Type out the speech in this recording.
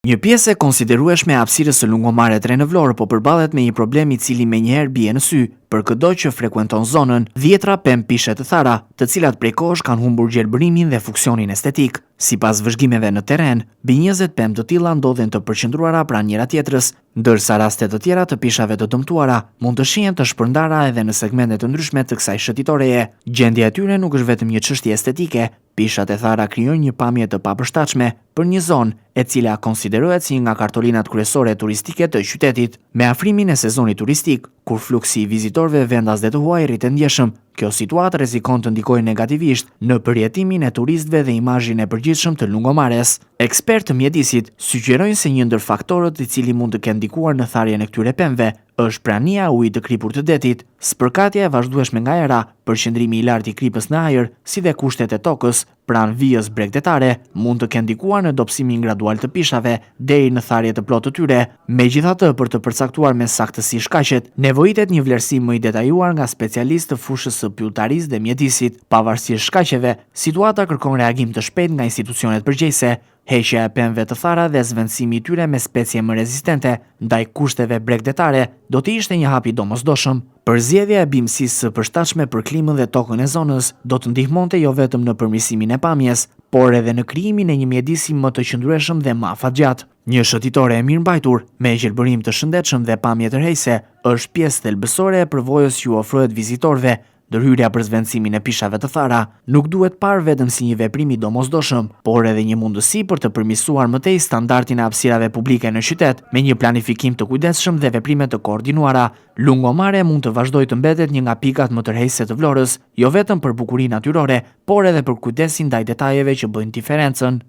Një pjesë e konsiderueshme e hapësirës së lungomare të re në Vlorë po përballet me një problem i cili menjëherë bie në sy për çdo që frekuenton zonën, dhjetra pemë pishe të thara, të cilat prej kohësh kanë humbur gjelbërimin dhe funksionin estetik. Sipas vëzhgimeve në terren, mbi 20 pemë të tilla ndodhen të përqendruara pranë njëra tjetrës, ndërsa raste të tjera të pishave të dëmtuara mund të shihen të shpërndara edhe në segmente të ndryshme të kësaj shëtitoreje. Gjendja e tyre nuk është vetëm një çështje estetike, pishat e thara krijojnë një pamje të papërshtatshme për një zonë e cila konsiderohet si një nga kartolinat kryesore turistike të qytetit. Me afrimin e sezonit turistik, kur fluksi i vizitorëve vendas dhe të huaj rritet ndjeshëm, kjo situatë rrezikon të ndikojë negativisht në përjetimin e turistëve dhe imazhin e përgjithshëm të lungomares. Ekspertë të mjedisit sugjerojnë se një ndër faktorët i cili mund të kenë ndikuar në tharjen e këtyre pemëve është prania e ujit të kripur të detit, spërkatja e vazhdueshme nga era, përqendrimi i lartë i kripës në ajër, si dhe kushtet e tokës pranë vijës bregdetare mund të kenë ndikuar në dobësimin gradual të pishave deri në tharje të plotë të tyre. Megjithatë, për të përcaktuar me saktësi shkaqet, nevojitet një vlerësim më i detajuar nga specialistë të fushës së pylltarisë dhe mjedisit. Pavarësisht shkaqeve, situata kërkon reagim të shpejtë nga institucionet përgjegjëse. Heqja e pemëve të thara dhe zvendësimi i tyre me specie më rezistente ndaj kushteve bregdetare do të ishte një hap i domosdoshëm. Përzgjedhja e bimësisë së përshtatshme për klimën dhe tokën e zonës do të ndihmonte jo vetëm në përmirësimin e pamjes, por edhe në krijimin e një mjedisi më të qëndrueshëm dhe më afatgjat. Një shëtitore e mirëmbajtur, me gjelbërim të shëndetshëm dhe pamje tërheqëse, është pjesë thelbësore e përvojës që u ofrohet vizitorëve. Ndërhyrja për zvendësimin e pishave të thara nuk duhet parë vetëm si një veprim i domosdoshëm, por edhe një mundësi për të përmirësuar më tej standardin e hapësirave publike në qytet, me një planifikim të kujdesshëm dhe veprime të koordinuara. Lungomare mund të vazhdojë të mbetet një nga pikat më tërheqëse të Vlorës, jo vetëm për bukurinë natyrore, por edhe për kujdesin ndaj detajeve që bëjnë diferencën.